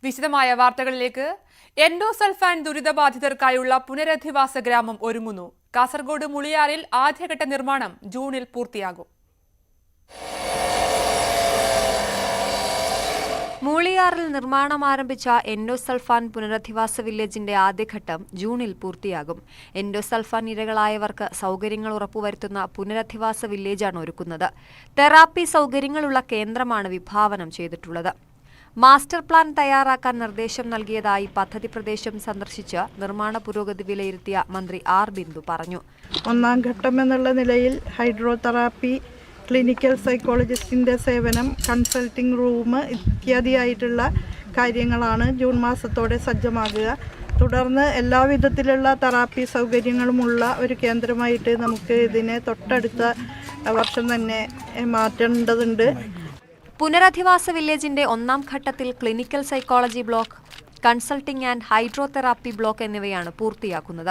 വിശദമായ വാർത്തകളിലേക്ക്. എൻഡോസൾഫാൻ ദുരിതബാധിതർക്കായുള്ള പുനരധിവാസ ഗ്രാമം ഒരുങ്ങുന്നു. കാസർഗോഡ് മുളിയാറിൽ ആദ്യഘട്ട നിർമ്മാണം ജൂണിൽ പൂർത്തിയാകും. മൂളിയാറിൽ നിർമ്മാണം ആരംഭിച്ച എൻഡോസൾഫാൻ പുനരധിവാസ വില്ലേജിന്റെ ആദ്യഘട്ടം ജൂണിൽ പൂർത്തിയാകും. എൻഡോസൾഫാൻ ഇരകളായവർക്ക് സൗകര്യങ്ങൾ ഉറപ്പുവരുത്തുന്ന പുനരധിവാസ വില്ലേജാണ് ഒരുക്കുന്നത്. തെറാപ്പി സൗകര്യങ്ങളുള്ള കേന്ദ്രമാണ് വിഭാവനം ചെയ്തിട്ടുള്ളത്. മാസ്റ്റർ പ്ലാൻ തയ്യാറാക്കാൻ നിർദ്ദേശം നൽകിയതായി പദ്ധതി പ്രദേശം സന്ദർശിച്ച് നിർമ്മാണ പുരോഗതി വിലയിരുത്തിയ മന്ത്രി ആർ ബിന്ദു പറഞ്ഞു. ഒന്നാം ഘട്ടം എന്നുള്ള നിലയിൽ ഹൈഡ്രോതെറാപ്പി, ക്ലിനിക്കൽ സൈക്കോളജിസ്റ്റിൻ്റെ സേവനം, കൺസൾട്ടിംഗ് റൂം ഇത്യാദിയായിട്ടുള്ള കാര്യങ്ങളാണ് ജൂൺ മാസത്തോടെ സജ്ജമാകുക. തുടർന്ന് എല്ലാവിധത്തിലുള്ള തെറാപ്പി സൗകര്യങ്ങളുമുള്ള ഒരു കേന്ദ്രമായിട്ട് നമുക്ക് ഇതിനെ തൊട്ടടുത്ത വർഷം തന്നെ മാറ്റേണ്ടതുണ്ട്. പുനരധിവാസ വില്ലേജിന്റെ ഒന്നാം ഘട്ടത്തിൽ clinical psychology block, consulting and hydrotherapy block എന്നിവയാണ് പൂർത്തിയാക്കുന്നത്.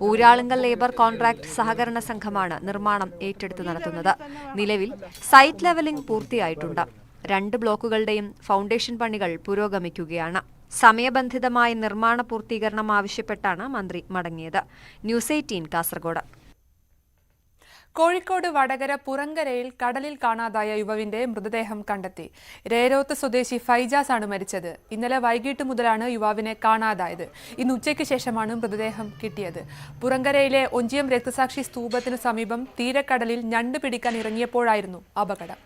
ഊരാളുങ്കൽ ലേബർ കോൺട്രാക്ട് സഹകരണ സംഘമാണ് നിർമ്മാണം ഏറ്റെടുത്ത് നടത്തുന്നത്. നിലവിൽ സൈറ്റ് ലെവലിംഗ് പൂർത്തിയായിട്ടുണ്ട്. 2 ബ്ലോക്കുകളുടെയും ഫൗണ്ടേഷൻ പണികൾ പുരോഗമിക്കുകയാണ്. സമയബന്ധിതമായ നിർമ്മാണ പൂർത്തീകരണം ആവശ്യപ്പെട്ടാണ് മന്ത്രി മടങ്ങിയത്. ന്യൂസ് 18 കാസർഗോഡ്. കോഴിക്കോട് വടകര പുറങ്കരയിൽ കടലിൽ കാണാതായ യുവാവിന്റെ മൃതദേഹം കണ്ടെത്തി. രേരോത്ത് സ്വദേശി ഫൈജാസ് ആണ് മരിച്ചത്. ഇന്നലെ വൈകിട്ട് മുതലാണ് യുവാവിനെ കാണാതായത്. ഇന്ന് ഉച്ചയ്ക്ക് ശേഷമാണ് മൃതദേഹം കിട്ടിയത്. പുറങ്കരയിലെ ഒഞ്ചിയം രക്തസാക്ഷി സ്തൂപത്തിനു സമീപം തീരക്കടലിൽ ഞണ്ട് പിടിക്കാൻ ഇറങ്ങിയപ്പോഴായിരുന്നു അപകടം.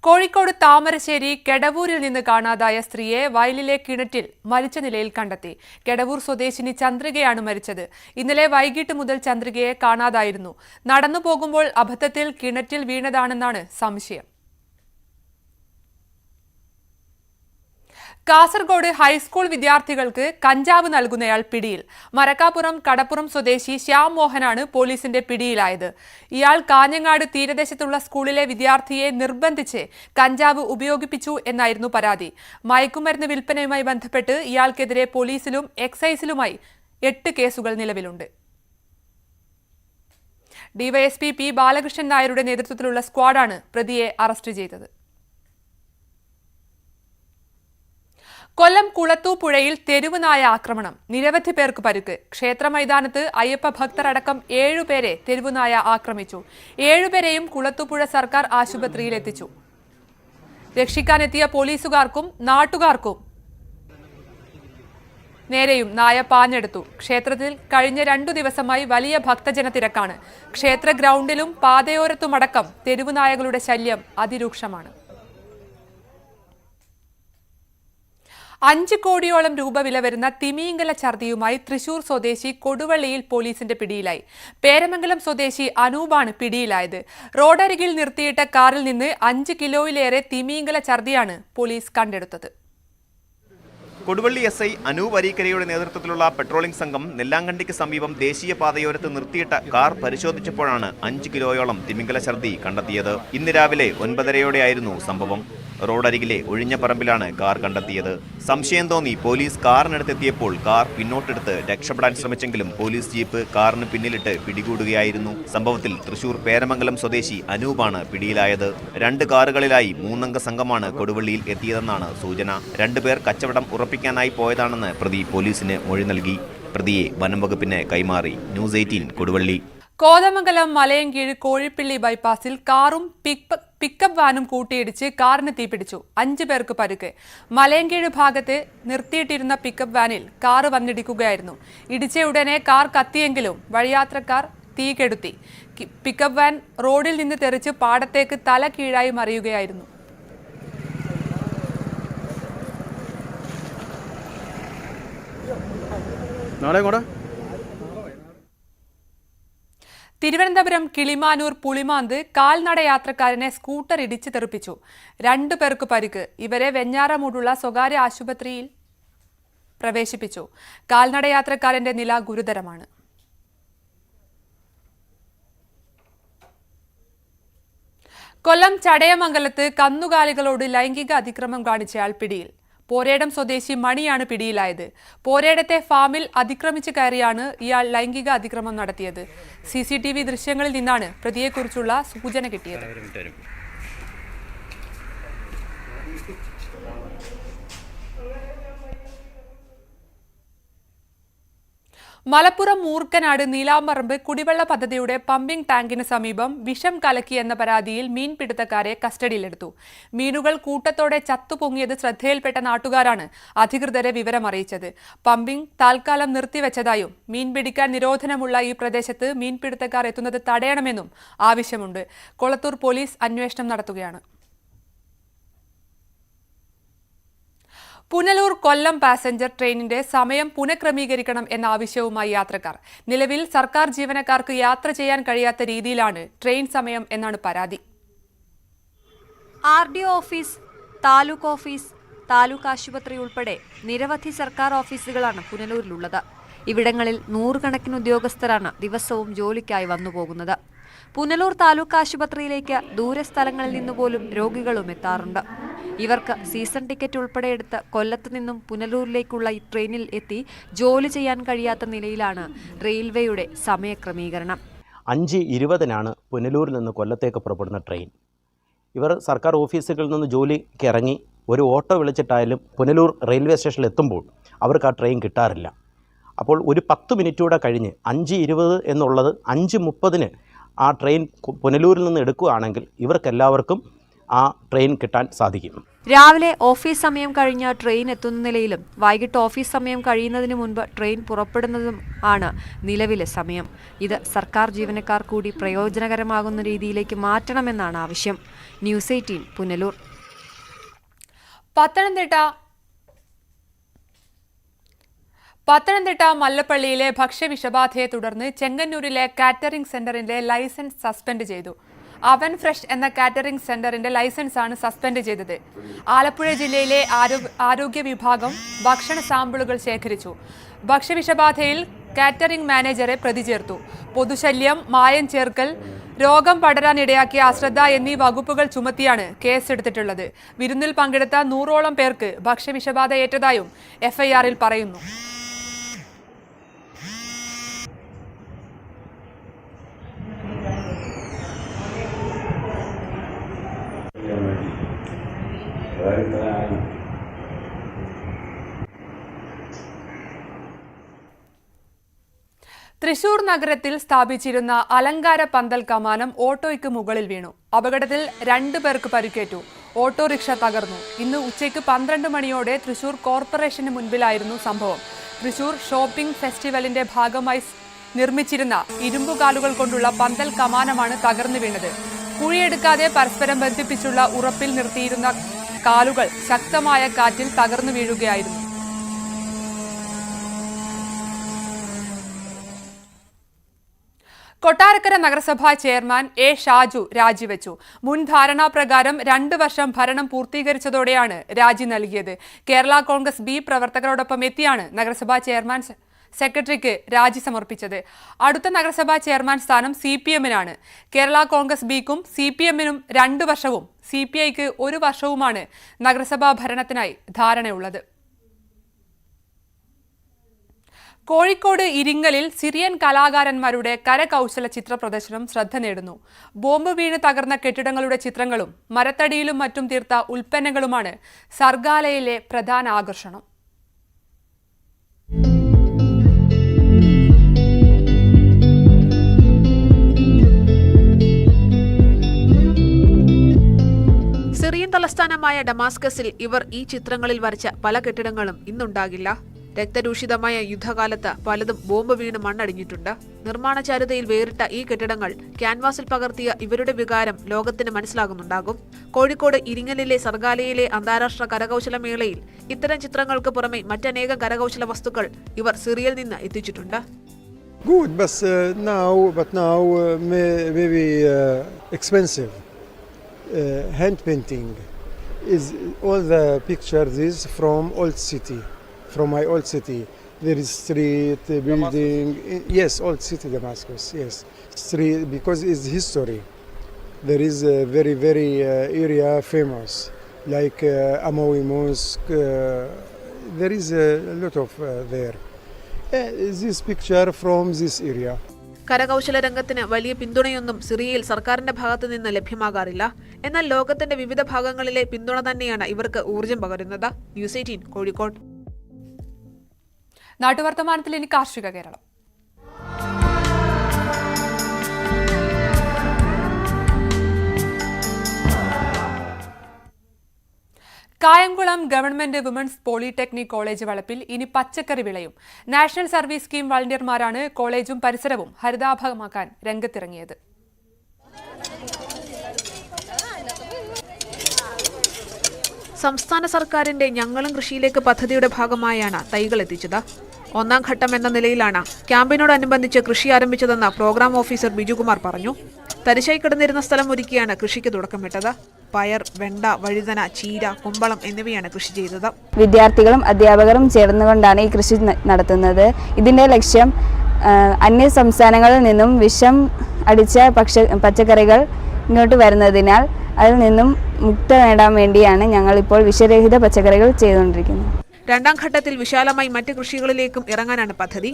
കോഴിക്കോട് താമരശ്ശേരി കെടവൂരിൽ നിന്ന് കാണാതായ സ്ത്രീയെ വയലിലെ കിണറ്റിൽ മരിച്ച നിലയിൽ കണ്ടെത്തി. കെടവൂർ സ്വദേശിനി ചന്ദ്രികയാണ് മരിച്ചത്. ഇന്നലെ വൈകിട്ട് മുതൽ ചന്ദ്രികയെ കാണാതായിരുന്നു. നടന്നു പോകുമ്പോൾ അബദ്ധത്തിൽ കിണറ്റിൽ വീണതാണെന്നാണ് സംശയം. കാസർഗോഡ് ഹൈസ്കൂൾ വിദ്യാർത്ഥികൾക്ക് കഞ്ചാവ് നൽകുന്നയാൾ പിടിയിൽ. മരക്കാപ്പുറം കടപ്പുറം സ്വദേശി ശ്യാം മോഹനാണ് പോലീസിന്റെ പിടിയിലായത്. ഇയാൾ കാഞ്ഞങ്ങാട് തീരദേശത്തുള്ള സ്കൂളിലെ വിദ്യാർത്ഥിയെ നിർബന്ധിച്ച് കഞ്ചാവ് ഉപയോഗിപ്പിച്ചു എന്നായിരുന്നു പരാതി. മയക്കുമരുന്ന് വിൽപ്പനയുമായി ബന്ധപ്പെട്ട് ഇയാൾക്കെതിരെ പോലീസിലും എക്സൈസിലുമായി 8 കേസുകൾ നിലവിലുണ്ട്. ഡിവൈഎസ്പി പി ബാലകൃഷ്ണൻ നായരുടെ നേതൃത്വത്തിലുള്ള സ്ക്വാഡാണ് പ്രതിയെ അറസ്റ്റ് ചെയ്തത്. കൊല്ലം കുളത്തൂപ്പുഴയിൽ തെരുവ് നായ ആക്രമണം, നിരവധി പേർക്ക് പരുക്ക്. ക്ഷേത്ര മൈതാനത്ത് അയ്യപ്പ ഭക്തരടക്കം 7 പേരെ തെരുവ് നായ ആക്രമിച്ചു. 7 പേരെയും കുളത്തൂപ്പുഴ സർക്കാർ ആശുപത്രിയിൽ എത്തിച്ചു. രക്ഷിക്കാനെത്തിയ പോലീസുകാർക്കും നാട്ടുകാർക്കും നേരെയും നായ പാഞ്ഞെടുത്തു. ക്ഷേത്രത്തിൽ കഴിഞ്ഞ 2 ദിവസമായി വലിയ ഭക്തജന തിരക്കാണ്. ക്ഷേത്ര ഗ്രൗണ്ടിലും പാതയോരത്തുമടക്കം തെരുവ് നായകളുടെ ശല്യം അതിരൂക്ഷമാണ്. 5 കോടിയോളം രൂപ വില വരുന്ന തിമിംഗല ഛർദിയുമായി തൃശൂർ സ്വദേശി കൊടുവള്ളിയിൽ പോലീസിന്റെ പിടിയിലായി. പേരമംഗലം സ്വദേശി അനൂപാണ് പിടിയിലായത്. റോഡരികിൽ നിർത്തിയിട്ട കാറിൽ നിന്ന് 5 കിലോയിലേറെ തിമിംഗല ഛർദിയാണ് പോലീസ് കണ്ടെടുത്തത്. കൊടുവള്ളി SI അനൂപ് അരീക്കരയുടെ നേതൃത്വത്തിലുള്ള പെട്രോളിംഗ് സംഘം നെല്ലാങ്കണ്ടിക്ക് സമീപം ദേശീയപാതയോരത്ത് നിർത്തിയിട്ട കാർ പരിശോധിച്ചപ്പോഴാണ് 5 കിലോയോളം തിമിംഗല ഛർദി കണ്ടെത്തിയത്. ഇന്ന് രാവിലെ 9:30യോടെയായിരുന്നു സംഭവം. റോഡരികിലെ ഒഴിഞ്ഞ പറമ്പിലാണ് കാർ കണ്ടെത്തിയത്. സംശയം തോന്നി പോലീസ് കാറിനടുത്തെത്തിയപ്പോൾ കാർ പിന്നോട്ടെടുത്ത് രക്ഷപ്പെടാൻ ശ്രമിച്ചെങ്കിലും പോലീസ് ജീപ്പ് കാറിന് പിന്നിലിട്ട് പിടികൂടുകയായിരുന്നു. സംഭവത്തിൽ തൃശൂർ പേരമംഗലം സ്വദേശി അനൂപാണ് പിടിയിലായത്. 2 കാറുകളിലായി 3 അംഗ സംഘമാണ് കൊടുവള്ളിയിൽ എത്തിയതെന്നാണ് സൂചന. 2 പേർ കച്ചവടം ഉറപ്പിക്കാനായി പോയതാണെന്ന് പ്രതി പോലീസിന് മൊഴി നൽകി. പ്രതിയെ വനം വകുപ്പിന് കൈമാറി. ന്യൂസ് 18 കൊടുവള്ളി. കോതമംഗലം മലയൻകീഴ് കോഴിപ്പിള്ളി ബൈപ്പാസിൽ കാറും പിക്കപ്പ് വാനും കൂട്ടിയിടിച്ച് കാറിന് തീപിടിച്ചു. 5 പേർക്ക് പരുക്ക്. മലയൻകീഴ് ഭാഗത്ത് നിർത്തിയിട്ടിരുന്ന പിക്കപ്പ് വാനിൽ കാർ വന്നിടിക്കുകയായിരുന്നു. ഇടിച്ചയുടനെ കാർ കത്തിയെങ്കിലും വഴിയാത്രക്കാർ തീ കെടുത്തി. പിക്കപ്പ് വാൻ റോഡിൽ നിന്ന് തെറിച്ച് പാടത്തേക്ക് തല കീഴായി മറിയുകയായിരുന്നു. തിരുവനന്തപുരം കിളിമാനൂർ പുളിമാന്ത് കാൽനട യാത്രക്കാരനെ സ്കൂട്ടർ ഇടിച്ച് തെറിപ്പിച്ചു. 2 പേർക്ക് പരിക്ക്. ഇവരെ വെഞ്ഞാറമൂടുള്ള സ്വകാര്യ ആശുപത്രിയിൽ പ്രവേശിപ്പിച്ചു. കാൽനട യാത്രക്കാരന്റെ നില ഗുരുതരമാണ്. കൊല്ലം ചടയമംഗലത്ത് കന്നുകാലികളോട് ലൈംഗിക അതിക്രമം കാണിച്ചയാൾ പിടിയിൽ. പോരേടം സ്വദേശി മണിയാണ് പിടിയിലായത്. പോരേടത്തെ ഫാമിൽ അതിക്രമിച്ചു കയറിയാണ് ഇയാൾ ലൈംഗിക അതിക്രമം നടത്തിയത്. CCTV ദൃശ്യങ്ങളിൽ നിന്നാണ് പ്രതിയെക്കുറിച്ചുള്ള സൂചന കിട്ടിയത്. മലപ്പുറം മൂർക്കനാട് നീലാമ്പറമ്പ് കുടിവെള്ള പദ്ധതിയുടെ പമ്പിംഗ് ടാങ്കിന് സമീപം വിഷം കലക്കിയെന്ന പരാതിയിൽ മീൻപിടുത്തക്കാരെ കസ്റ്റഡിയിലെടുത്തു. മീനുകൾ കൂട്ടത്തോടെ ചത്തുപൊങ്ങിയത് ശ്രദ്ധയിൽപ്പെട്ട നാട്ടുകാരാണ് അധികൃതരെ വിവരമറിയിച്ചത്. പമ്പിംഗ് താൽക്കാലം നിർത്തിവെച്ചതായും മീൻ പിടിക്കാൻ നിരോധനമുള്ള ഈ പ്രദേശത്ത് മീൻപിടുത്തക്കാർ എത്തുന്നത് തടയണമെന്നും ആവശ്യമുണ്ട്. കൊളത്തൂർ പോലീസ് അന്വേഷണം നടത്തുകയാണ്. പുനലൂർ കൊല്ലം പാസഞ്ചർ ട്രെയിനിന്റെ സമയം പുനഃക്രമീകരിക്കണം എന്ന ആവശ്യവുമായി യാത്രക്കാർ. നിലവിൽ സർക്കാർ ജീവനക്കാർക്ക് യാത്ര ചെയ്യാൻ കഴിയാത്ത രീതിയിലാണ് ട്രെയിൻ സമയം എന്നാണ് പരാതി. RDO office, taluk office, taluk ആശുപത്രി ഉൾപ്പെടെ നിരവധി സർക്കാർ ഓഫീസുകളാണ് പുനലൂരിലുള്ളത്. ഇവിടങ്ങളിൽ നൂറുകണക്കിന് ഉദ്യോഗസ്ഥരാണ് ദിവസവും ജോലിക്കായി വന്നുപോകുന്നത്. പുനലൂർ താലൂക്ക് ആശുപത്രിയിലേക്ക് ദൂരസ്ഥലങ്ങളിൽ നിന്നുപോലും രോഗികളും എത്താറുണ്ട്. ഇവർക്ക് സീസൺ ടിക്കറ്റ് ഉൾപ്പെടെ എടുത്ത് കൊല്ലത്ത് നിന്നും പുനലൂരിലേക്കുള്ള ഈ ട്രെയിനിൽ എത്തി ജോലി ചെയ്യാൻ കഴിയാത്ത നിലയിലാണ് റെയിൽവേയുടെ സമയക്രമീകരണം. 5:20 പുനലൂരിൽ നിന്ന് കൊല്ലത്തേക്ക് പുറപ്പെടുന്ന ട്രെയിൻ. ഇവർ സർക്കാർ ഓഫീസുകളിൽ നിന്ന് ജോലിക്ക് ഇറങ്ങി ഒരു ഓട്ടോ വിളിച്ചിട്ടായാലും പുനലൂർ റെയിൽവേ സ്റ്റേഷനിൽ എത്തുമ്പോൾ അവർക്ക് ആ ട്രെയിൻ കിട്ടാറില്ല. അപ്പോൾ ഒരു 10 മിനിറ്റ് കൂടെ കഴിഞ്ഞ് 5:20 എന്നുള്ളത് 5:30 ആ ട്രെയിൻ പുനലൂരിൽ നിന്ന് എടുക്കുകയാണെങ്കിൽ ഇവർക്കെല്ലാവർക്കും ആ ട്രെയിൻ കിട്ടാൻ സാധിക്കും. രാവിലെ ഓഫീസ് സമയം കഴിഞ്ഞ് ട്രെയിൻ എത്തുന്ന നിലയിലും വൈകിട്ട് ഓഫീസ് സമയം കഴിയുന്നതിന് മുൻപ് ട്രെയിൻ പുറപ്പെടുന്നതും ആണ് നിലവിലെ സമയം. ഇത് സർക്കാർ ജീവനക്കാർ കൂടി പ്രയോജനകരമാകുന്ന രീതിയിലേക്ക് മാറ്റണമെന്നാണ് ആവശ്യം. ന്യൂസ് 18 പുനലൂർ. പത്തനംതിട്ട മല്ലപ്പള്ളിയിലെ ഭക്ഷ്യവിഷബാധയെ തുടർന്ന് ചെങ്ങന്നൂരിലെ കാറ്ററിംഗ് സെന്ററിന്റെ ലൈസൻസ് സസ്പെൻഡ് ചെയ്തു. അവൻ ഫ്രഷ് എന്ന കാറ്ററിംഗ് സെന്ററിന്റെ ലൈസൻസാണ് സസ്പെൻഡ് ചെയ്തത്. ആലപ്പുഴ ജില്ലയിലെ ആരോഗ്യ വിഭാഗം ഭക്ഷണ സാമ്പിളുകൾ ശേഖരിച്ചു. ഭക്ഷ്യവിഷബാധയിൽ കാറ്ററിംഗ് മാനേജറെ പ്രതി ചേർത്തു. പൊതുശല്യം, മായം ചേർക്കൽ, രോഗം പടരാനിടയാക്കിയ അശ്രദ്ധ എന്നീ വകുപ്പുകൾ ചുമത്തിയാണ് കേസെടുത്തിട്ടുള്ളത്. വിരുന്നിൽ പങ്കെടുത്ത 100ഓളം പേർക്ക് ഭക്ഷ്യവിഷബാധ ഏറ്റതായും FIR-ൽ പറയുന്നു. തൃശൂർ നഗരത്തിൽ സ്ഥാപിച്ചിരുന്ന അലങ്കാര പന്തൽ കമാനം ഓട്ടോയ്ക്ക് മുകളിൽ വീണു. അപകടത്തിൽ 2 പേർക്ക് പരിക്കേറ്റു. ഓട്ടോറിക്ഷ തകർന്നു. ഇന്ന് ഉച്ചയ്ക്ക് 12 മണിയോടെ തൃശൂർ കോർപ്പറേഷന് മുൻപിലായിരുന്നു സംഭവം. തൃശൂർ ഷോപ്പിംഗ് ഫെസ്റ്റിവലിന്റെ ഭാഗമായി നിർമ്മിച്ചിരുന്ന ഇരുമ്പുകാലുകൾ കൊണ്ടുള്ള പന്തൽ കമാനമാണ് തകർന്നു വീണത്. കുഴിയെടുക്കാതെ പരസ്പരം ബന്ധിപ്പിച്ചുള്ള ഉറപ്പിൽ നിർത്തിയിരുന്ന കാലുകൾ ശക്തമായ കാറ്റിൽ തകർന്നു വീഴുകയായിരുന്നു. കൊട്ടാരക്കര നഗരസഭാ ചെയർമാൻ A. ഷാജു രാജിവെച്ചു. മുൻ ധാരണാപ്രകാരം 2 വർഷം ഭരണം പൂർത്തീകരിച്ചതോടെയാണ് രാജി നൽകിയത്. കേരള കോൺഗ്രസ് B പ്രവർത്തകരോടൊപ്പം എത്തിയാണ് നഗരസഭാ ചെയർമാൻ സെക്രട്ടറിക്ക് രാജി സമർപ്പിച്ചത്. അടുത്ത നഗരസഭാ ചെയർമാൻ സ്ഥാനം CPM-നാണ്. കേരള കോൺഗ്രസ് Bക്കും CPM-നും 2 വർഷവും CPI-ക്ക് 1 വർഷവുമാണ് നഗരസഭാ ഭരണത്തിനായി ധാരണയുള്ളത്. കോഴിക്കോട് ഇരിങ്ങലിൽ സിറിയൻ കലാകാരന്മാരുടെ കരകൗശല ചിത്ര പ്രദർശനം ശ്രദ്ധ നേടുന്നു. ബോംബ് വീണ് തകർന്ന കെട്ടിടങ്ങളുടെ ചിത്രങ്ങളും മരത്തടിയിലും മറ്റും തീർത്ത ഉൽപ്പന്നങ്ങളുമാണ് സർഗാലയിലെ പ്രധാന ആകർഷണം. സിറിയൻ തലസ്ഥാനമായ ഡമാസ്കസിൽ ഇവർ ഈ ചിത്രങ്ങളിൽ വരച്ച പല കെട്ടിടങ്ങളും ഇന്നുണ്ടാകില്ല. രക്തരൂഷിതമായ യുദ്ധകാലത്ത് പലതും ബോംബ് വീണ് മണ്ണടിഞ്ഞിട്ടുണ്ട്. നിർമ്മാണചാരുതയിൽ വേറിട്ട ഈ കെട്ടിടങ്ങൾ ക്യാൻവാസിൽ പകർത്തിയ ഇവരുടെ വികാരം ലോകത്തിന് മനസ്സിലാകുന്നുണ്ടാകും. കോഴിക്കോട് ഇരിങ്ങലിലെ സർഗാലയിലെ അന്താരാഷ്ട്ര കരകൗശല മേളയിൽ ഇത്തരം ചിത്രങ്ങൾക്ക് പുറമെ മറ്റനേകം കരകൗശല വസ്തുക്കൾ ഇവർ സിറിയയിൽ നിന്ന് എത്തിച്ചിട്ടുണ്ട്. Good, but now maybe expensive. Hand painting is all the pictures is from old city. From my old city, there is street, building. Yes, old city Damascus. Yes, street because it's history. There is a very area famous like Amawi Mosque. There is a lot of there. This picture from this area. കരകൗശല രംഗത്തിന് വലിയ പിന്തുണയൊന്നും സിറിയയിൽ സർക്കാരിന്റെ ഭാഗത്തു നിന്ന് ലഭ്യമാകാറില്ല. എന്നാൽ ലോകത്തിന്റെ വിവിധ ഭാഗങ്ങളിലെ പിന്തുണ തന്നെയാണ് ഇവർക്ക് ഊർജ്ജം പകരുന്നത്. ന്യൂസ് 18 കോഴിക്കോട്. നാട്ടുവർത്തമാനത്തിൽ ഇനി കാർഷിക Keralam. Kayamkulam government women's polytechnic college വളപ്പിൽ ഇനി പച്ചക്കറി വിളയും. നാഷണൽ സർവീസ് സ്കീം വളണ്ടിയർമാരാണ് കോളേജും പരിസരവും ഹരിതാഭമാക്കാൻ രംഗത്തിറങ്ങിയത്. സംസ്ഥാന സർക്കാരിന്റെ ഞങ്ങളും കൃഷിയിലേക്ക് പദ്ധതിയുടെ ഭാഗമായാണ് തൈകൾ എത്തിച്ചത്. ഒന്നാം ഘട്ടം എന്ന നിലയിലാണ് ക്യാമ്പിനോടനുബന്ധിച്ച് കൃഷി ആരംഭിച്ചതെന്ന് പ്രോഗ്രാം ഓഫീസർ ബിജുകുമാർ പറഞ്ഞു. തരിശായി കിടന്നിരുന്ന സ്ഥലം ഒരുക്കിയാണ് കൃഷിക്ക് തുടക്കമിട്ടത്. പയർ, വെണ്ട, വഴുതന, ചീര, കുമ്പളം എന്നിവയാണ് കൃഷി ചെയ്തത്. വിദ്യാർത്ഥികളും അധ്യാപകരും ചേർന്നുകൊണ്ടാണ് ഈ കൃഷി നടത്തുന്നത്. ഇതിന്റെ ലക്ഷ്യം അന്യ സംസ്ഥാനങ്ങളിൽ നിന്നും വിഷം അടിച്ച പച്ചക്കറികൾ ഇങ്ങോട്ട് വരുന്നതിനാൽ അതിൽ നിന്നും മുക്ത നേടാൻ വേണ്ടിയാണ് ഞങ്ങൾ ഇപ്പോൾ വിഷരഹിത പച്ചക്കറികൾ ചെയ്തുകൊണ്ടിരിക്കുന്നത്. രണ്ടാം ഘട്ടത്തിൽ വിശാലമായി മറ്റ് കൃഷികളിലേക്കും ഇറങ്ങാനാണ് പദ്ധതി.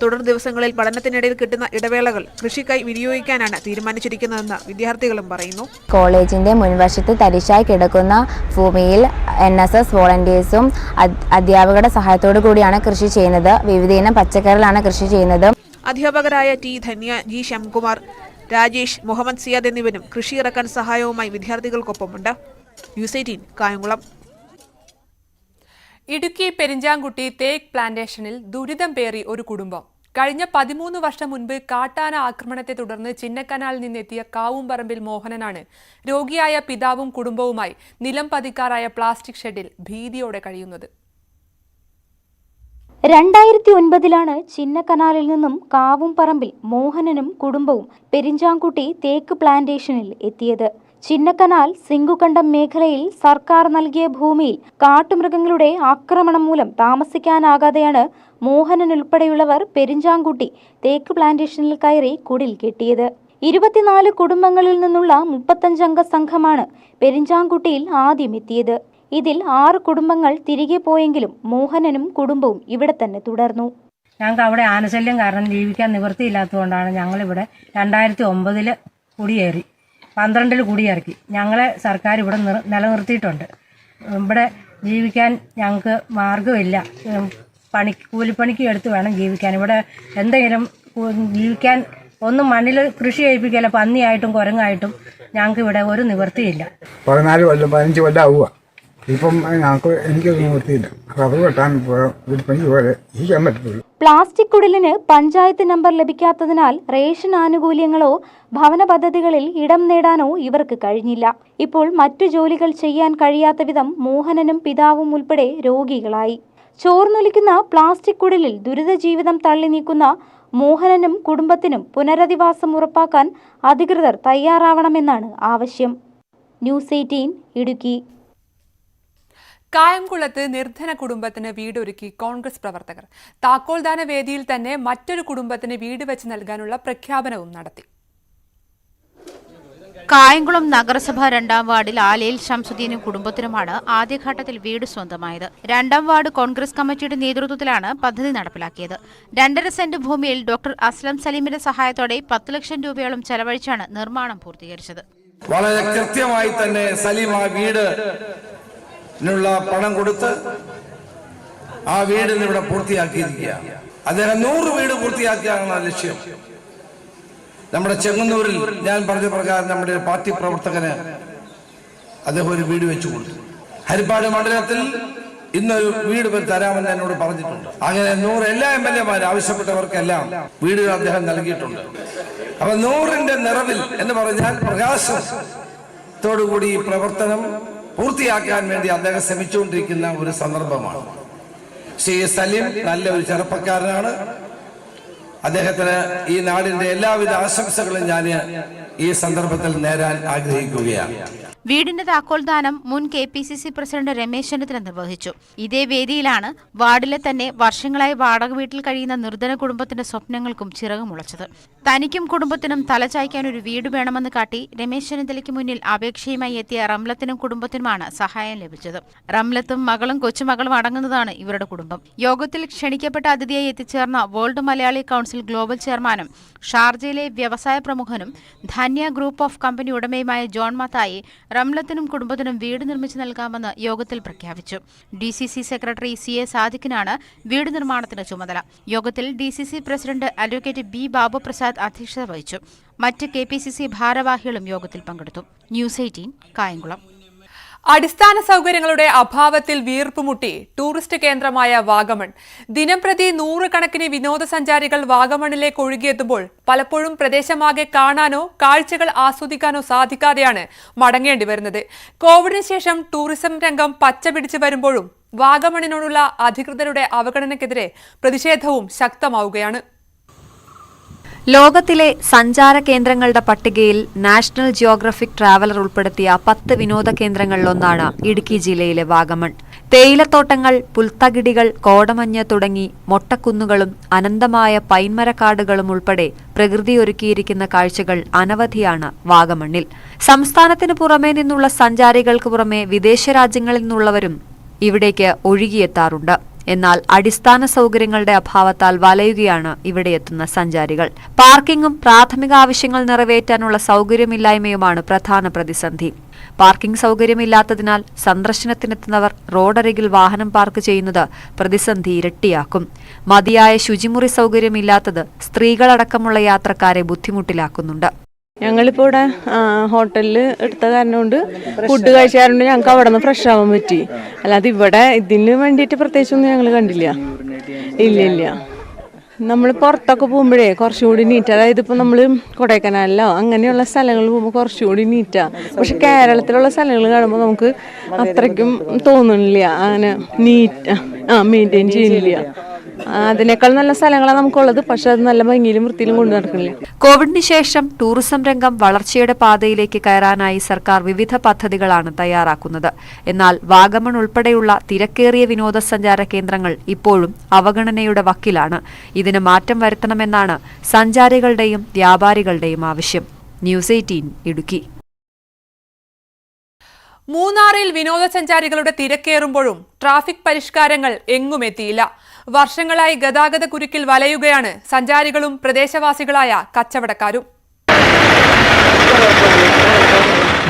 തുടർ ദിവസങ്ങളിൽ പഠനത്തിനിടയിൽ കിട്ടുന്ന ഇടവേളകൾ കൃഷിക്കായി വിനിയോഗിക്കാനാണ് തീരുമാനിച്ചിരിക്കുന്നതെന്ന് വിദ്യാർത്ഥികളും പറയുന്നു. കോളേജിന്റെ മുൻവശത്ത് തരിശായി കിടക്കുന്ന ഭൂമിയിൽ NSS വോളണ്ടിയേഴ്സും അധ്യാപകരുടെ സഹായത്തോടു കൂടിയാണ് കൃഷി ചെയ്യുന്നത്. വിവിധയിനം പച്ചക്കറികളാണ് കൃഷി ചെയ്യുന്നത്. അധ്യാപകരായ ടി ധന്യ, ജി ശ്യാംകുമാർ, രാജേഷ്, മുഹമ്മദ് സിയാദ് എന്നിവരും കൃഷി ഇറക്കാൻ സഹായവുമായി വിദ്യാർത്ഥികൾക്കൊപ്പമുണ്ട്. ന്യൂസ് 18 കായംകുളം. ഇടുക്കി പെരിഞ്ചാംകുട്ടി തേക്ക് പ്ലാന്റേഷനിൽ ദുരിതം പേറി ഒരു കുടുംബം. കഴിഞ്ഞ 13 വർഷം മുൻപ് കാട്ടാന ആക്രമണത്തെ തുടർന്ന് ചിന്നക്കനാലിൽ നിന്നെത്തിയ കാവുംപറമ്പിൽ മോഹനനാണ് രോഗിയായ പിതാവും കുടുംബവുമായി നിലം പതിക്കാറായ പ്ലാസ്റ്റിക് ഷെഡിൽ ഭീതിയോടെ കഴിയുന്നത്. 2009 ചിന്നക്കനാലിൽ നിന്നും കാവുംപറമ്പിൽ മോഹനനും കുടുംബവും പെരിഞ്ചാംകുട്ടി തേക്ക് പ്ലാന്റേഷനിൽ എത്തിയത്. ചിന്നക്കനാൽ സിങ്കുകണ്ടം മേഖലയിൽ സർക്കാർ നൽകിയ ഭൂമിയിൽ കാട്ടുമൃഗങ്ങളുടെ ആക്രമണം മൂലം താമസിക്കാനാകാതെയാണ് മോഹനൻ ഉൾപ്പെടെയുള്ളവർ പെരിഞ്ചാംകുട്ടി തേക്ക് പ്ലാന്റേഷനിൽ കയറി കുടിൽ കെട്ടിയത്. 24 കുടുംബങ്ങളിൽ നിന്നുള്ള 35 അംഗ സംഘമാണ് പെരിഞ്ചാംകുട്ടിയിൽ ആദ്യം എത്തിയത്. ഇതിൽ 6 കുടുംബങ്ങൾ തിരികെ പോയെങ്കിലും മോഹനനും കുടുംബവും ഇവിടെ തന്നെ തുടർന്നു. ഞങ്ങൾക്ക് അവിടെ ആനശല്യം കാരണം ജീവിക്കാൻ നിവൃത്തിയില്ലാത്തതുകൊണ്ടാണ് ഞങ്ങളിവിടെ 2009 കുടിയേറി. 12 കുടിയിറക്കി. ഞങ്ങളെ സർക്കാർ ഇവിടെ നിലനിർത്തിയിട്ടുണ്ട്. ഇവിടെ ജീവിക്കാൻ ഞങ്ങൾക്ക് മാർഗമില്ല. കൂലിപ്പണിക്ക് എടുത്ത് വേണം ജീവിക്കാൻ. ഇവിടെ എന്തെങ്കിലും ജീവിക്കാൻ ഒന്നും മണ്ണിൽ കൃഷി ചെയ്യിപ്പിക്കല. പന്നിയായിട്ടും കുരങ്ങായിട്ടും ഞങ്ങൾക്ക് ഇവിടെ ഒരു നിവൃത്തിയില്ല. 14 കൊല്ലം 15 കൊല്ലം ആവുക. ഇപ്പം എനിക്കൊരു നിവൃത്തിയില്ല. അത് വെട്ടാൻ കൂലിപ്പണിക്ക് പോലെ ജീവിക്കാൻ പറ്റത്തുള്ളൂ. പ്ലാസ്റ്റിക് കുടിലിന് പഞ്ചായത്ത് നമ്പർ ലഭിക്കാത്തതിനാൽ റേഷൻ ആനുകൂല്യങ്ങളോ ഭവന പദ്ധതികളിൽ ഇടം നേടാനോ ഇവർക്ക് കഴിഞ്ഞില്ല. ഇപ്പോൾ മറ്റു ജോലികൾ ചെയ്യാൻ കഴിയാത്ത വിധം മോഹനനും പിതാവും ഉൾപ്പെടെ രോഗികളായി. ചോർന്നൊലിക്കുന്ന പ്ലാസ്റ്റിക് കുടിലിൽ ദുരിത ജീവിതം തള്ളി നീക്കുന്ന മോഹനനും കുടുംബത്തിനും പുനരധിവാസം ഉറപ്പാക്കാൻ അധികൃതർ തയ്യാറാവണമെന്നാണ് ആവശ്യം. ന്യൂസ് 18 ഇടുക്കി. കായംകുളത്ത് നിർധന കുടുംബത്തിന് വീടൊരുക്കി കോൺഗ്രസ് പ്രവർത്തകർ. താക്കോൽദാന വേദിയിൽ തന്നെ മറ്റൊരു കുടുംബത്തിന് വീട് വെച്ച് നൽകാനുള്ള പ്രഖ്യാപനവും നടത്തി. കായംകുളം നഗരസഭ 2ാം വാർഡിൽ ആലയിൽ ശംസുദ്ദീനും കുടുംബത്തിനുമാണ് ആദ്യഘട്ടത്തിൽ വീട് സ്വന്തമായത്. 2ാം വാർഡ് കോൺഗ്രസ് കമ്മിറ്റിയുടെ നേതൃത്വത്തിലാണ് പദ്ധതി നടപ്പിലാക്കിയത്. 2.5 സെന്റ് ഭൂമിയിൽ ഡോക്ടർ അസ്ലം സലീമിന്റെ സഹായത്തോടെ 10 ലക്ഷം രൂപയോളം ചെലവഴിച്ചാണ് നിർമ്മാണം പൂർത്തീകരിച്ചത്. വളരെ കൃത്യമായി തന്നെ സലീം ആ വീട് പണം കൊടുത്ത് ആ വീട് ഇവിടെ പൂർത്തിയാക്കിയിരിക്കുകയാണ്. അദ്ദേഹം 100 വീട് പൂർത്തിയാക്കിയാണ് ലക്ഷ്യം. നമ്മുടെ ചെങ്ങന്നൂരിൽ ഞാൻ പറഞ്ഞ പ്രകാരം നമ്മുടെ പാർട്ടി പ്രവർത്തകന് അദ്ദേഹം ഒരു വീട് വെച്ചു കൊടുത്തു. ഹരിപ്പാട് മണ്ഡലത്തിൽ ഇന്നൊരു വീട് തരാമെന്ന് എന്നോട് പറഞ്ഞിട്ടുണ്ട്. അങ്ങനെ 100 എല്ലാ MLA ആവശ്യപ്പെട്ടവർക്കെല്ലാം വീടുകൾ അദ്ദേഹം നൽകിയിട്ടുണ്ട്. അപ്പൊ 100ന്റെ നിറവിൽ എന്ന് പറഞ്ഞാൽ പ്രകാശത്തോടുകൂടി ഈ പ്രവർത്തനം പൂർത്തിയാക്കാൻ വേണ്ടി അദ്ദേഹം ശ്രമിച്ചുകൊണ്ടിരിക്കുന്ന ഒരു സന്ദർഭമാണ്. ശ്രീ സലീം നല്ലൊരു ചെറുപ്പക്കാരനാണ്. അദ്ദേഹത്തിന് ഈ നാടിന്റെ എല്ലാവിധ ആശംസകളും ഞാൻ ഈ സന്ദർഭത്തിൽ നേരാൻ ആഗ്രഹിക്കുകയാണ്. വീടിന്റെ താക്കോൽദാനം മുൻ KPCC പ്രസിഡന്റ് രമേശ് ചെന്നിത്തല നിർവഹിച്ചു. ഇതേ വേദിയിലാണ് വാർഡിലെ തന്നെ വർഷങ്ങളായി വാടക വീട്ടിൽ കഴിയുന്ന നിർധന കുടുംബത്തിന്റെ സ്വപ്നങ്ങൾക്കും ചിറകുമുളച്ചത്. തനിക്കും കുടുംബത്തിനും തലചായ്ക്കാൻ ഒരു വീട് വേണമെന്ന് കാട്ടി രമേശ് ചെന്നിത്തലയ്ക്ക് മുന്നിൽ അപേക്ഷയുമായി എത്തിയ റംലത്തിനും കുടുംബത്തിനുമാണ് സഹായം ലഭിച്ചത്. റംലത്തും മകളും കൊച്ചുമകളും അടങ്ങുന്നതാണ് ഇവരുടെ കുടുംബം. യോഗത്തിൽ ക്ഷണിക്കപ്പെട്ട അതിഥിയായി എത്തിച്ചേർന്ന വേൾഡ് മലയാളി കൗൺസിൽ ഗ്ലോബൽ ചെയർമാനും ഷാർജയിലെ വ്യവസായ പ്രമുഖനും ധന്യ ഗ്രൂപ്പ് ഓഫ് കമ്പനി ഉടമയുമായ ജോൺ മത്തായി റംലത്തിനും കുടുംബത്തിനും വീട് നിർമ്മിച്ചു നൽകാമെന്ന് യോഗത്തിൽ പ്രഖ്യാപിച്ചു. DCC സെക്രട്ടറി CA സാദിഖിനാണ് വീട് നിർമ്മാണത്തിന് ചുമതല. യോഗത്തിൽ DCC president advocate B Babu Prasad അധ്യക്ഷത വഹിച്ചു. മറ്റ് KPCC ഭാരവാഹികളും യോഗത്തിൽ പങ്കെടുത്തു. ന്യൂസ് 18 കായംകുളം. അടിസ്ഥാന സൗകര്യങ്ങളുടെ അഭാവത്തിൽ വീർപ്പുമുട്ടി ടൂറിസ്റ്റ് കേന്ദ്രമായ വാഗമൺ. ദിനംപ്രതി 100 കണക്കിന് വിനോദസഞ്ചാരികൾ വാഗമണിലേക്ക് ഒഴുകിയെത്തുമ്പോൾ പലപ്പോഴും പ്രദേശമാകെ കാണാനോ കാഴ്ചകൾ ആസ്വദിക്കാനോ സാധിക്കാതെയാണ് മടങ്ങേണ്ടി വരുന്നത്. കോവിഡിന് ശേഷം ടൂറിസം രംഗം പച്ചപിടിച്ചു വരുമ്പോഴും വാഗമണിനോടുള്ള അധികൃതരുടെ അവഗണനയ്ക്കെതിരെ പ്രതിഷേധവും ശക്തമാവുകയാണ്. ലോകത്തിലെ സഞ്ചാര കേന്ദ്രങ്ങളുടെ പട്ടികയിൽ നാഷണൽ ജിയോഗ്രഫിക് ട്രാവലർ ഉൾപ്പെടുത്തിയ 10 വിനോദ കേന്ദ്രങ്ങളിലൊന്നാണ് ഇടുക്കി ജില്ലയിലെ വാഗമൺ. തേയിലത്തോട്ടങ്ങൾ, പുൽത്തകിടികൾ, കോടമഞ്ഞ് തുടങ്ങി മൊട്ടക്കുന്നുകളും അനന്തമായ പൈൻമരക്കാടുകളും ഉൾപ്പെടെ പ്രകൃതി ഒരുക്കിയിരിക്കുന്ന കാഴ്ചകൾ അനവധിയാണ് വാഗമണ്ണിൽ. സംസ്ഥാനത്തിന് പുറമേ നിന്നുള്ള സഞ്ചാരികൾക്ക് പുറമെ വിദേശ രാജ്യങ്ങളിൽ നിന്നുള്ളവരും ഇവിടേക്ക് ഒഴുകിയെത്താറുണ്ട്. എന്നാൽ അടിസ്ഥാന സൗകര്യങ്ങളുടെ അഭാവത്താൽ വലയുകയാണ് ഇവിടെ എത്തുന്ന സഞ്ചാരികൾ. പാർക്കിംഗും പ്രാഥമിക ആവശ്യങ്ങൾ നിറവേറ്റാനുള്ള സൗകര്യമില്ലായ്മയുമാണ് പ്രധാന പ്രതിസന്ധി. പാർക്കിംഗ് സൗകര്യമില്ലാത്തതിനാൽ സന്ദർശനത്തിനെത്തുന്നവർ റോഡരികിൽ വാഹനം പാർക്ക് ചെയ്യുന്നത് പ്രതിസന്ധി ഇരട്ടിയാക്കും. മതിയായ ശുചിമുറി സൗകര്യമില്ലാത്തത് സ്ത്രീകളടക്കമുള്ള യാത്രക്കാരെ ബുദ്ധിമുട്ടിലാക്കുന്നുണ്ട്. ഞങ്ങളിപ്പോൾ ഇവിടെ ഹോട്ടലിൽ എടുത്ത കാരണം കൊണ്ട് ഫുഡ് കഴിച്ച കാരണം കൊണ്ട് ഞങ്ങൾക്ക് അവിടെ നിന്ന് ഫ്രഷ് ആവാൻ പറ്റി. അല്ലാതെ ഇവിടെ ഇതിന് വേണ്ടിയിട്ട് പ്രത്യേകിച്ചൊന്നും ഞങ്ങൾ കണ്ടില്ല. ഇല്ല നമ്മൾ പുറത്തൊക്കെ പോകുമ്പോഴേ കുറച്ചുകൂടി നീറ്റ്, അതായത് ഇപ്പോൾ നമ്മൾ കൊടൈക്കനാലിലോ അങ്ങനെയുള്ള സ്ഥലങ്ങളിൽ പോകുമ്പോൾ കുറച്ചുകൂടി നീറ്റാണ്. പക്ഷെ കേരളത്തിലുള്ള സ്ഥലങ്ങൾ കാണുമ്പോൾ നമുക്ക് അത്രയ്ക്കും തോന്നുന്നില്ല, അങ്ങനെ മെയിൻറ്റെയിൻ ചെയ്യുന്നില്ല. അതിനേക്കാൾ നല്ല സ്ഥലങ്ങളാണ് നമുക്കുള്ളത്, പക്ഷെ അത് നല്ല ഭംഗിയിലും വൃത്തിയിലും കൊണ്ടു നടക്കുന്നില്ല. കോവിഡിന് ശേഷം ടൂറിസം രംഗം വളർച്ചയുടെ പാതയിലേക്ക് കയറാനായി സർക്കാർ വിവിധ പദ്ധതികളാണ് തയ്യാറാക്കുന്നത്. എന്നാൽ വാഗമൺ ഉൾപ്പെടെയുള്ള തിരക്കേറിയ വിനോദസഞ്ചാര കേന്ദ്രങ്ങൾ ഇപ്പോഴും അവഗണനയുടെ വക്കിലാണ്. ഇതിന് മാറ്റം വരുത്തണമെന്നാണ് സഞ്ചാരികളുടെയും വ്യാപാരികളുടെയും ആവശ്യം. ന്യൂസ് 18 ഇടുക്കി. മൂന്നാറിൽ വിനോദസഞ്ചാരികളുടെ തിരക്കേറുമ്പോഴും ട്രാഫിക് പരിഷ്കാരങ്ങൾ എങ്ങുമെത്തിയില്ല. വർഷങ്ങളായി ഗതാഗത കുരുക്കിൽ വലയുകയാണ് സഞ്ചാരികളും പ്രദേശവാസികളായ കച്ചവടക്കാരും.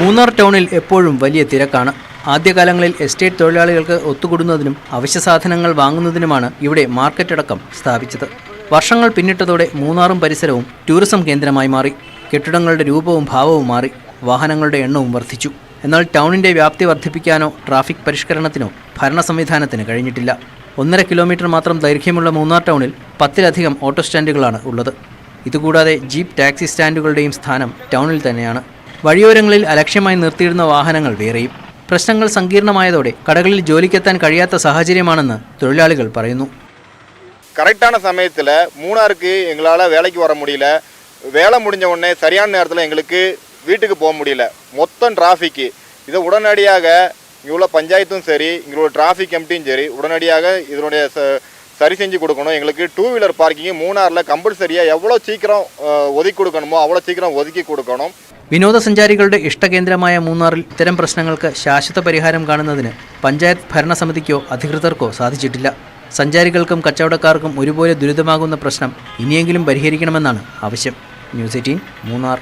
മൂന്നാർ ടൗണിൽ എപ്പോഴും വലിയ തിരക്കാണ്. ആദ്യകാലങ്ങളിൽ എസ്റ്റേറ്റ് തൊഴിലാളികൾക്ക് ഒത്തുകൂടുന്നതിനും അവശ്യ സാധനങ്ങൾ വാങ്ങുന്നതിനുമാണ് ഇവിടെ മാർക്കറ്റ് അടക്കം സ്ഥാപിച്ചത്. വർഷങ്ങൾ പിന്നിട്ടതോടെ മൂന്നാറും പരിസരവും ടൂറിസം കേന്ദ്രമായി മാറി. കെട്ടിടങ്ങളുടെ രൂപവും ഭാവവും മാറി, വാഹനങ്ങളുടെ എണ്ണവും വർദ്ധിച്ചു. എന്നാൽ ടൗണിന്റെ വ്യാപ്തി വർദ്ധിപ്പിക്കാനോ ട്രാഫിക് പരിഷ്കരണത്തിനോ ഭരണ സംവിധാനത്തിന് കഴിഞ്ഞിട്ടില്ല. 1.5 കിലോമീറ്റർ മാത്രം ദൈർഘ്യമുള്ള മൂന്നാർ ടൗണിൽ 10-ലധികം ഓട്ടോ സ്റ്റാൻഡുകളാണ് ഉള്ളത്. ഇതുകൂടാതെ ജീപ്പ്, ടാക്സി സ്റ്റാൻഡുകളുടെയും സ്ഥാനം ടൗണിൽ തന്നെയാണ്. വഴിയോരങ്ങളിൽ അലക്ഷ്യമായി നിർത്തിയിടുന്ന വാഹനങ്ങൾ വേറെയും. പ്രശ്നങ്ങൾ സങ്കീർണമായതോടെ കടകളിൽ ജോലിക്കെത്താൻ കഴിയാത്ത സാഹചര്യമാണെന്ന് തൊഴിലാളികൾ പറയുന്നു. கரெக்டான சமயத்தில் மூணாருக்கு எங்களால் வேலைக்கு வர முடியல. வேலை முடிஞ்ச உடனே சரியான நேரத்தில் எங்களுக்கு வீட்டுக்கு போக முடியல. மொத்தம் டிராஃபிக்கு. இதை உடனடியாக இங்கே உள்ள பஞ்சாயத்தும் சரி, இங்கே உள்ள டிராஃபிக் கமிட்டியும் சரி உடனடியாக இதனுடைய சரி செஞ்சு கொடுக்கணும். எங்களுக்கு 2 வீலர் பார்க்கிங் மூணாറിல் கம்பல்சரியாக எவ்வளோ சீக்கிரம் ஒதுக்கி கொடுக்கணுமோ அவ்வளோ சீக்கிரம் ஒதுக்கி കൊടുക്കണം. വിനോദസഞ്ചാരികളുടെ ഇഷ്ടകേന്ദ്രമായ മൂന്നാറിൽ ഇത്തരം പ്രശ്നങ്ങൾക്ക് ശാശ്വത പരിഹാരം കാണുന്നതിന് പഞ്ചായത്ത് ഭരണസമിതിക്കോ അധികൃതർക്കോ സാധിച്ചിട്ടില്ല. സഞ്ചാരികൾക്കും കച്ചവടക്കാർക്കും ഒരുപോലെ ദുരിതമാകുന്ന പ്രശ്നം ഇനിയെങ്കിലും പരിഹരിക്കണമെന്നാണ് ആവശ്യം. ന്യൂസ് 18 മൂന്നാർ.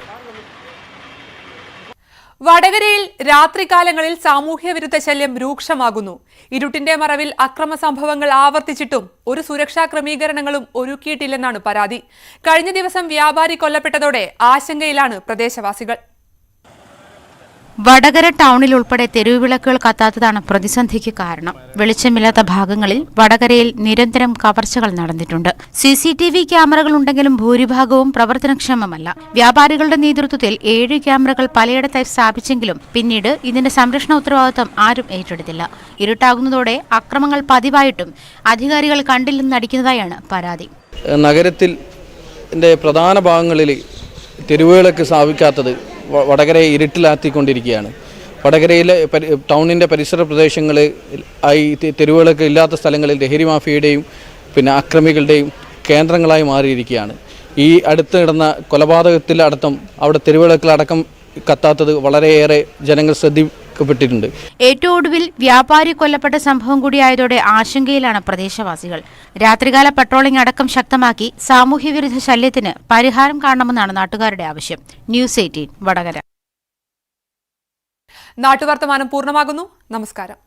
വടകരയിൽ രാത്രികാലങ്ങളിൽ സാമൂഹ്യ വിരുദ്ധ ശല്യം രൂക്ഷമാകുന്നു. ഇരുട്ടിന്റെ മറവിൽ അക്രമ സംഭവങ്ങൾ ആവർത്തിച്ചിട്ടും ഒരു സുരക്ഷാ ക്രമീകരണങ്ങളും ഒരുക്കിയിട്ടില്ലെന്നാണ് പരാതി. കഴിഞ്ഞ ദിവസം വ്യാപാരി കൊല്ലപ്പെട്ടതോടെ ആശങ്കയിലാണ് പ്രദേശവാസികൾ. വടകര ടൗണിൽ ഉൾപ്പെടെ തെരുവുവിളക്കുകൾ കത്താത്തതാണ് പ്രതിസന്ധിക്ക് കാരണം. വെളിച്ചമില്ലാത്ത ഭാഗങ്ങളിൽ വടകരയിൽ നിരന്തരം കവർച്ചകൾ നടന്നിട്ടുണ്ട്. CCTV ക്യാമറകൾ ഉണ്ടെങ്കിലും ഭൂരിഭാഗവും പ്രവർത്തനക്ഷമമല്ല. വ്യാപാരികളുടെ നേതൃത്വത്തിൽ 7 ക്യാമറകൾ പലയിടത്തായി സ്ഥാപിച്ചെങ്കിലും പിന്നീട് ഇതിന്റെ സംരക്ഷണ ഉത്തരവാദിത്തം ആരും ഏറ്റെടുത്തില്ല. ഇരുട്ടാകുന്നതോടെ അക്രമങ്ങൾ പതിവായിട്ടും അധികാരികൾ കണ്ടില്ലെന്ന് നടിക്കുന്നതായാണ് പരാതി. നഗരത്തിൽ പ്രധാന ഭാഗങ്ങളിൽ തെരുവുകളൊക്കെ സ്ഥാപിക്കാത്തത് വടകരയെ ഇരുട്ടിലാത്തിക്കൊണ്ടിരിക്കുകയാണ്. വടകരയിലെ ടൗണിൻ്റെ പരിസര പ്രദേശങ്ങളിൽ തെരുവുകളൊക്കെ ഇല്ലാത്ത സ്ഥലങ്ങളിൽ ലഹരി മാഫിയയുടെയും പിന്നെ അക്രമികളുടെയും കേന്ദ്രങ്ങളായി മാറിയിരിക്കുകയാണ്. ഈ അടുത്ത് നടന്ന കൊലപാതകത്തിലടക്കം അവിടെ തെരുവുകളൊക്കെ കത്താത്തത് വളരെയേറെ ജനങ്ങൾ ശ്രദ്ധിക്കപ്പെട്ടിട്ടുണ്ട്. ഏറ്റവും ഒടുവിൽ വ്യാപാരി കൊല്ലപ്പെട്ട സംഭവം കൂടിയായതോടെ ആശങ്കയിലാണ് പ്രദേശവാസികൾ. രാത്രികാല പട്രോളിംഗ് അടക്കം ശക്തമാക്കി സാമൂഹ്യവിരുദ്ധ ശല്യത്തിന് പരിഹാരം കാണണമെന്നാണ് നാട്ടുകാരുടെ ആവശ്യം. ന്യൂസ് 18 വടകര. നാട്ടുവർത്തമാനം പൂർണ്ണമാകുന്നു. നമസ്കാരം.